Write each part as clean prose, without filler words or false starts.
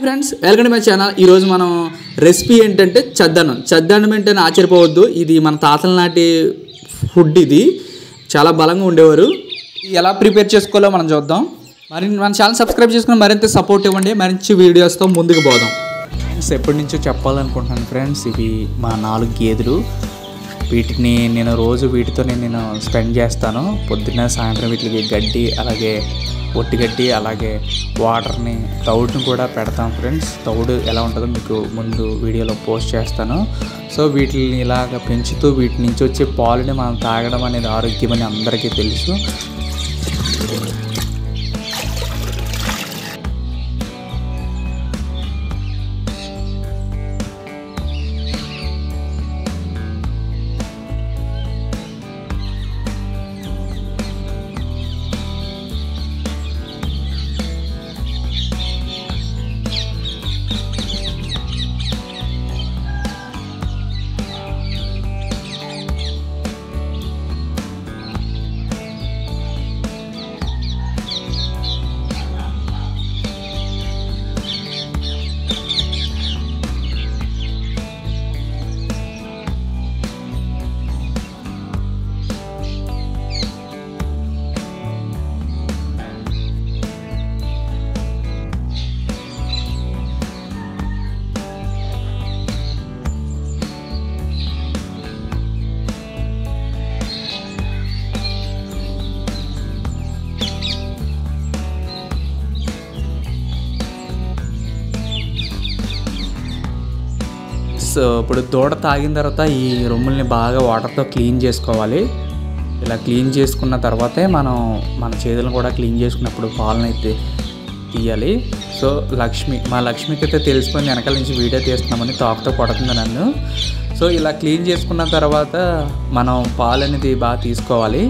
Friends welcome to my channel. ఈరోజు మనం recipe ఏంటంటే చద్దన్నం ఏంటని ఆశ్చర్యపోవద్దు. ఇది మన తాతల నాటి ఫుడ్. ఇది చాలా బలంగా ఉండేవారు. ఎలా ప్రిపేర్ చేసుకోవాలో మనం చూద్దాం. మరి మన ఛానల్ సబ్స్క్రైబ్ చేసుకుని మరింత సపోర్ట్ ఇవ్వండి. మంచి వీడియోస్తో ముందుకు పోదాం. ఫ్రెండ్స్ ఎప్పటి నుంచో చెప్పాలనుకుంటున్నాను ఫ్రెండ్స్. ఇవి మా 4 గేదెలు. వీటిని నేను రోజు వీటితోనే నేను స్పెండ్ చేస్తాను. పొద్దున్న సాయంత్రం వీటికి గడ్డి, అలాగే ఒట్టిగడ్డి, అలాగే వాటర్ని, తౌడుని కూడా పెడతాం ఫ్రెండ్స్. తౌడు ఎలా ఉంటుందో మీకు ముందు వీడియోలో పోస్ట్ చేస్తాను. సో వీటిని ఇలాగ పెంచుతూ వీటి నుంచి వచ్చే పాలుని మనం తాగడం అనేది ఆరోగ్యమని అందరికీ తెలుసు. సో ఇప్పుడు దూడ తాగిన తర్వాత ఈ రొమ్ముల్ని బాగా వాటర్తో క్లీన్ చేసుకోవాలి. ఇలా క్లీన్ చేసుకున్న తర్వాతే మనం మన చేతులను కూడా క్లీన్ చేసుకున్నప్పుడు పాలను అయితే తీయాలి. సో మా లక్ష్మికి అయితే తెలిసిపోయింది వెనకాల నుంచి వీడియో తీస్తున్నామని, తోకతో కొడుతుంది నన్ను. సో ఇలా క్లీన్ చేసుకున్న తర్వాత మనం పాలు అనేది బాగా తీసుకోవాలి.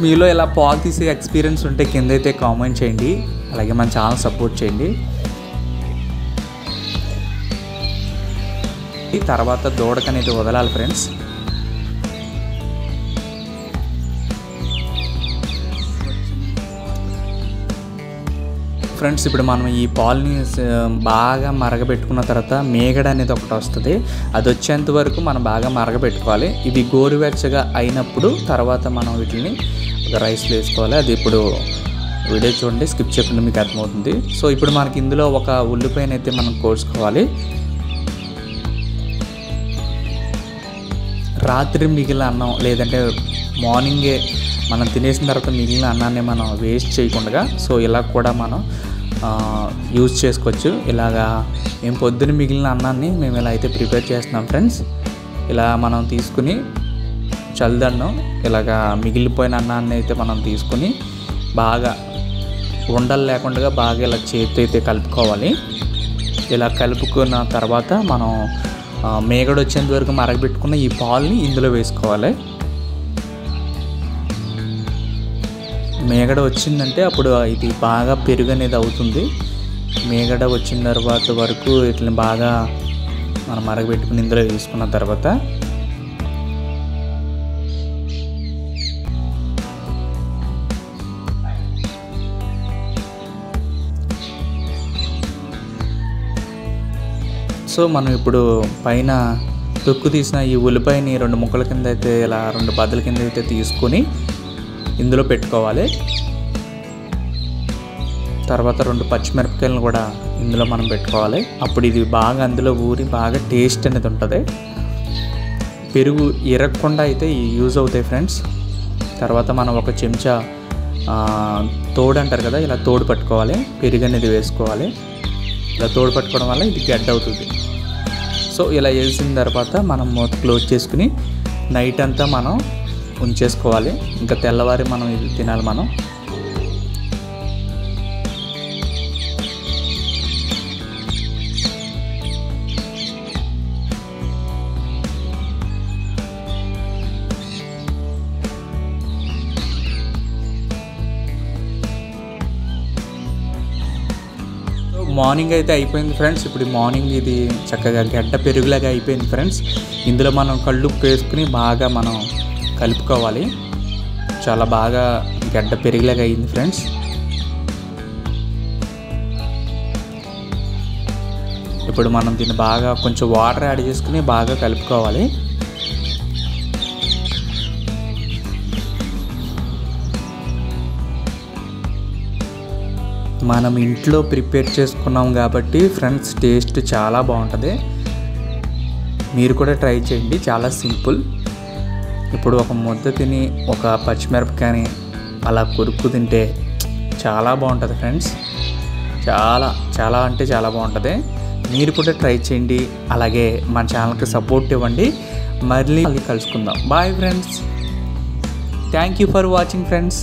మీలో ఇలా పాలు తీసే ఎక్స్పీరియన్స్ ఉంటే కింద అయితే కామెంట్ చేయండి. అలాగే మన ఛానల్ సపోర్ట్ చేయండి. ఈ తర్వాత దూడకనేది వదలాలి ఫ్రెండ్స్. ఫ్రెండ్స్ ఇప్పుడు మనం ఈ పాలని బాగా మరగబెట్టుకున్న తర్వాత మేగడ అనేది ఒకటి వస్తుంది. అది వచ్చేంత వరకు మనం బాగా మరగబెట్టుకోవాలి. ఇవి గోరువెచ్చగా అయినప్పుడు తర్వాత మనం వీటిని రైస్లో వేసుకోవాలి. అది ఇప్పుడు వీడియో చూడండి, స్కిప్ చేయకుండా మీకు అర్థమవుతుంది. సో ఇప్పుడు మనకి ఇందులో ఒక ఉల్లిపాయను అయితే మనం కోసుకోవాలి. రాత్రి మిగిలిన అన్నం లేదంటే మార్నింగే మనం తినేసిన తర్వాత మిగిలిన అన్నాన్ని మనం వేస్ట్ చేయకుండా సో ఇలా కూడా మనం యూజ్ చేసుకోవచ్చు. ఇలాగా మేము పొద్దున మిగిలిన అన్నాన్ని మేము ఇలా అయితే ప్రిపేర్ చేస్తున్నాం ఫ్రెండ్స్. ఇలా మనం తీసుకుని చల్లదన్నం ఇలాగా మిగిలిపోయిన అన్నాన్ని అయితే మనం తీసుకుని బాగా ఉండలు లేకుండా బాగా ఇలా చేతితో అయితే కలుపుకోవాలి. ఇలా కలుపుకున్న తర్వాత మనం మేగడ వచ్చేంత వరకు మరగబెట్టుకున్న ఈ పాలని ఇందులో వేసుకోవాలి. మేగడ వచ్చిందంటే అప్పుడు ఇది బాగా పెరుగు అనేది అవుతుంది. మేగడ వచ్చిన తర్వాత వరకు వీటిని బాగా మనం మరగబెట్టుకుని ఇందులో వేసుకున్న తర్వాత సో మనం ఇప్పుడు పైన తొక్కు తీసిన ఈ ఉల్లిపాయని 2 ముక్కల కింద అయితే ఇలా 2 బద్దల కింద అయితే తీసుకొని ఇందులో పెట్టుకోవాలి. తర్వాత 2 పచ్చిమిరపకాయలను కూడా ఇందులో మనం పెట్టుకోవాలి. అప్పుడు ఇది బాగా అందులో ఊరి బాగా టేస్ట్ అనేది ఉంటుంది. పెరుగు ఇరగకుండా అయితే యూజ్ అవుతాయి ఫ్రెండ్స్. తర్వాత మనం ఒక చెంచా తోడు అంటారు కదా, ఇలా తోడు పట్టుకోవాలి. పెరుగు అనేది వేసుకోవాలి. ఇలా తోడు పట్టుకోవడం వల్ల ఇది గడ్డ అవుతుంది. సో ఇలా వేసిన తర్వాత మనం మూత క్లోజ్ చేసుకుని నైట్ అంతా మనం ఉంచేసుకోవాలి. ఇంకా తెల్లవారి మనం ఇది తినాలి మనం. మార్నింగ్ అయితే అయిపోయింది ఫ్రెండ్స్. ఇప్పుడు మార్నింగ్ ఇది చక్కగా గడ్డ పెరుగులాగా అయిపోయింది ఫ్రెండ్స్. ఇందులో మనం కళ్ళుప్పు వేసుకుని బాగా మనం కలుపుకోవాలి. చాలా బాగా గడ్డ పెరుగులాగా అయింది ఫ్రెండ్స్. ఇప్పుడు మనం దీన్ని బాగా కొంచెం వాటర్ యాడ్ చేసుకుని బాగా కలుపుకోవాలి. మనం ఇంట్లో ప్రిపేర్ చేసుకున్నాం కాబట్టి ఫ్రెండ్స్ టేస్ట్ చాలా బాగుంటుంది. మీరు కూడా ట్రై చేయండి, చాలా సింపుల్. ఇప్పుడు ఒక ముద్ద తిని ఒక పచ్చిమిరపకాయని అలా కొరుక్కు తింటే చాలా బాగుంటుంది ఫ్రెండ్స్. చాలా చాలా అంటే చాలా బాగుంటుంది. మీరు కూడా ట్రై చేయండి. అలాగే మన ఛానల్కి సపోర్ట్ ఇవ్వండి. మళ్ళీ కలుసుకుందాం. Bye friends. Thank you for watching friends.